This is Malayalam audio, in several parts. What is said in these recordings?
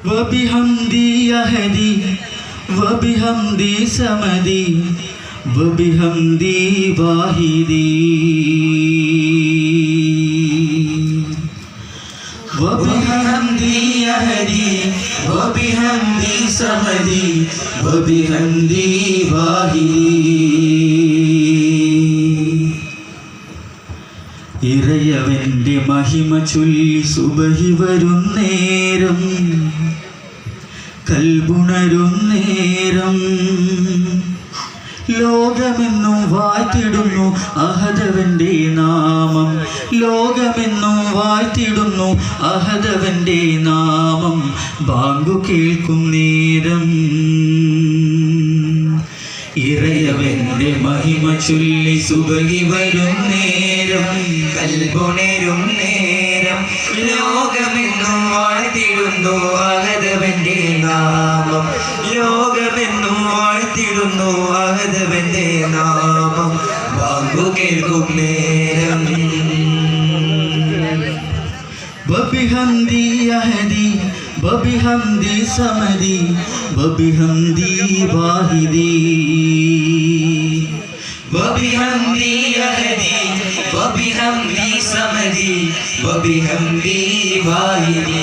وبحمدي يهدي وبحمدي سمدي وبحمدي واحدي وبحمدي يهدي وبحمدي سمدي وبحمدي واحدي ഇറയവന്റെ മഹിമ ചൊല്ലി സുബഹി വരുന്നേരം കൽബുണരുന്നേരം ലോകമെന്നും വാഴ്ത്തിടുന്നു അഹദവന്റെ നാമം ലോകമെന്നും വാഴ്ത്തിടുന്നു അഹദവന്റെ നാമം ബാങ്കു കേൾക്കും നേരം ഇറയവന്റെ മഹിമ ചൊല്ലി സുബഹി വരും നേരം കൽബുണരും നേരം ലോകമെന്നും വാഴ്ത്തിടുന്നു അഹദവന്റെ നാമം ലോകമെന്നും വാഴ്ത്തിടുന്നു അഹദവന്റെ നാമം ബാങ്കു കേൾക്കും നേരം വബിഹംദി യഹദി വബിഹംദി സമദി വബിഹംദി വാഹിദി വബിഹംദി യഹദി വബിഹംദി സമദി വബിഹംദി വാഹിദി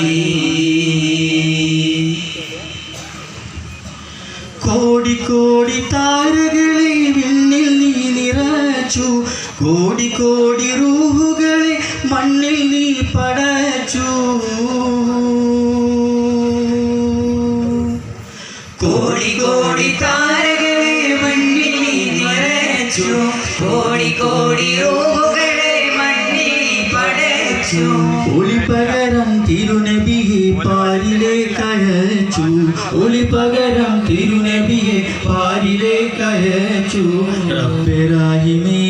കോടി കോടി താരകളെ വിണ്ണിൽ നീ നിറച്ചു കോടി കോടി റൂഹുകളെ മണ്ണിൽ നീ പടച്ചു കോടി കോടി താരകളെ മണ്ണിൽ നീ നിറച്ചു കോടി കോടി റൂഹുകളെ മണ്ണിൽ നീ പടച്ചു ഒളി പകരം തിരുനബിയെ പാരിലേക്ക് അയച്ചു ഒളി പകരം തിരുനബിയെ പാരിലേക്ക് അയച്ചു റബ്ബേ റഹീമേ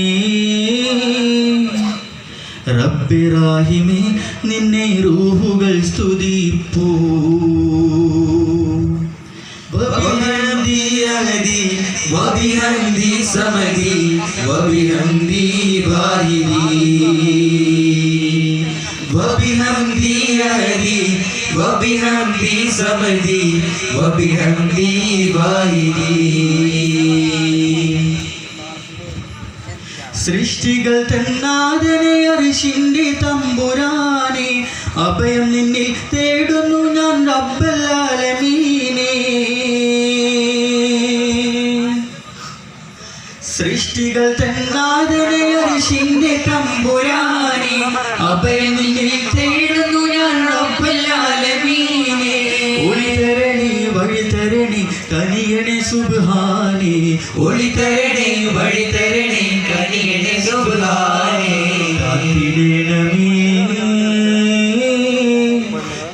റബ്ബേ റഹീമേ നിന്നെ റൂഹുകൾ സ്തുതിപ്പൂ വബിഹംദി യഹദി വബിഹംദി സമദി വബിഹംദി വാഹിദി വബിഹംദി യഹദി വബിഹംദി സമദി വബിഹംദി വാഹിദി സൃഷ്ടികൾ തന്നാദനെ അർശിന്റെ തമ്പുരാനെ അഭയം നിന്നിൽ തേടുന്നു ഞാൻ റബ്ബൽ ആലമീനെ സൃഷ്ടികൾ തന്നാദനെ അർശിന്റെ തമ്പുരാനെ അഭയം നിന്നിൽ തേടുന്നു ഞാൻ റബ്ബൽ ആലമീനെ ഒളിതരണി വഴിതരണി കനിയണി സുബ്ഹാനേ ഒളിതരണി വഴിതരണി കനിയണി സുബ്ഹാനേ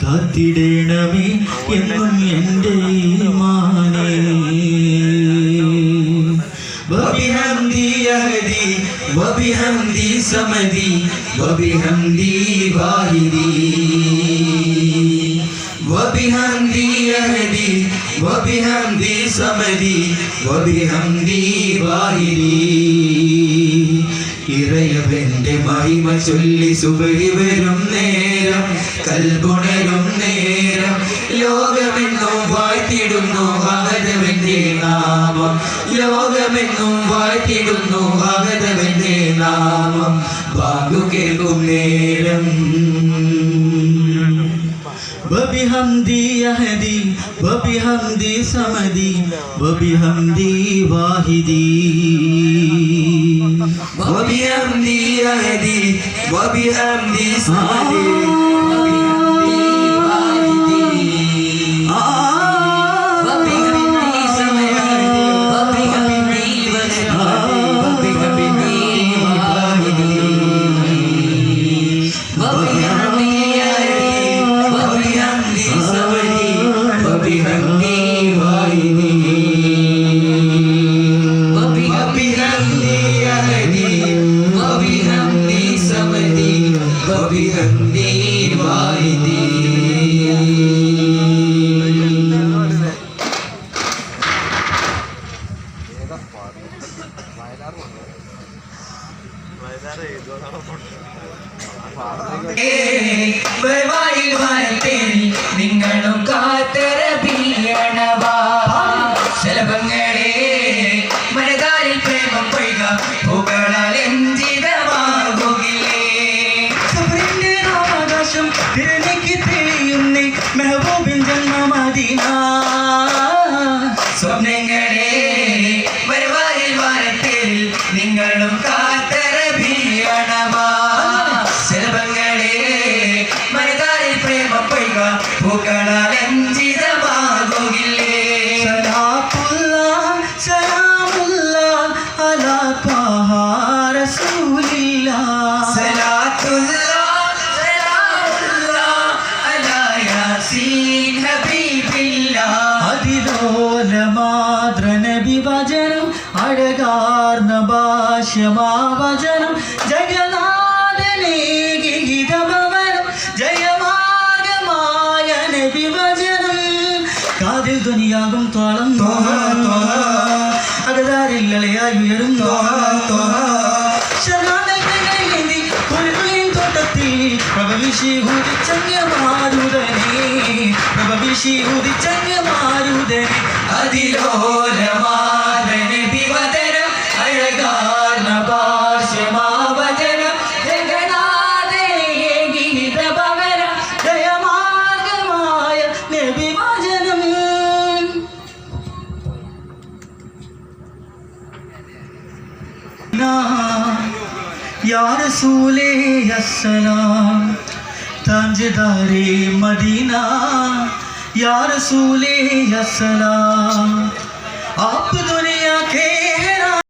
കാത്തിടേണമേ എന്നും എൻ്റെ ഈമാനേ വബിഹംദി യഹദി വബിഹംദി സമദി വബിഹംദി വാഹിദി വബിഹംദി യഹദി വബിഹംദി സമദി വബിഹംദി വാഹിദി ഇറയവന്റെ മഹിമ ചൊല്ലി സുബഹി വരും നേരം കൽബുണരും നേരം ലോകമെന്നും വാഴ്ത്തിടുന്നു അഹദവന്റെ നാമം ലോകമെന്നും വാഴ്ത്തിടുന്നു അഹദവന്റെ നാമം ബാങ്കു കേൾക്കും നേരം വബിഹംദി യഹദി വബിഹംദി സമദി വബിഹംദി വാഹിദി വബിഹംദി യഹദി വബിഹംദി സമദി وبحمده മദീന സ്വപ്നങ്ങളെ വരുവാനിൽ വാനത്തിൽ നിങ്ങളും കാത്തരബിയണമാ ശലഭങ്ങളെ മനതാരിൽ പ്രേമ പൊയ്ക പൂക്കളാൽ അഞ്ചിതമാകുകില്ലേ സലാത്തുള്ള സലാമുള്ള അലാ ത്വഹ റസൂലില്ല സലാത്തുള്ള സലാമുള്ള അലാ യാസീൻ ഹബീബില്ല അതിലോലമാത്ര നബി വചനം അഴകാർന്ന ഭാഷ്യമാവചനം ജഗന്നാഥനേ ഗീതഭവനം ജയമാർഗമായ നബി വചനം കാതിൽ ധ്വനിയാകും തോളം അകതാരില്ലയായി ഉയരും ശരണി തോട്ടത്തിൽ പ്രഭവിഷി ഉദിച്ചങ്ങമാരുതനെ അതിലോലമാരനെ വിവദനം അഴകാർന്ന ഭാഷ്യമാവചനം ജഗന്നാഥനേ ഗീതഭവനം ജയമാർഗമായ നബി വചനം या रसूले अस्सलाम तांजदारे मदीना या रसूले अस्सलाम आप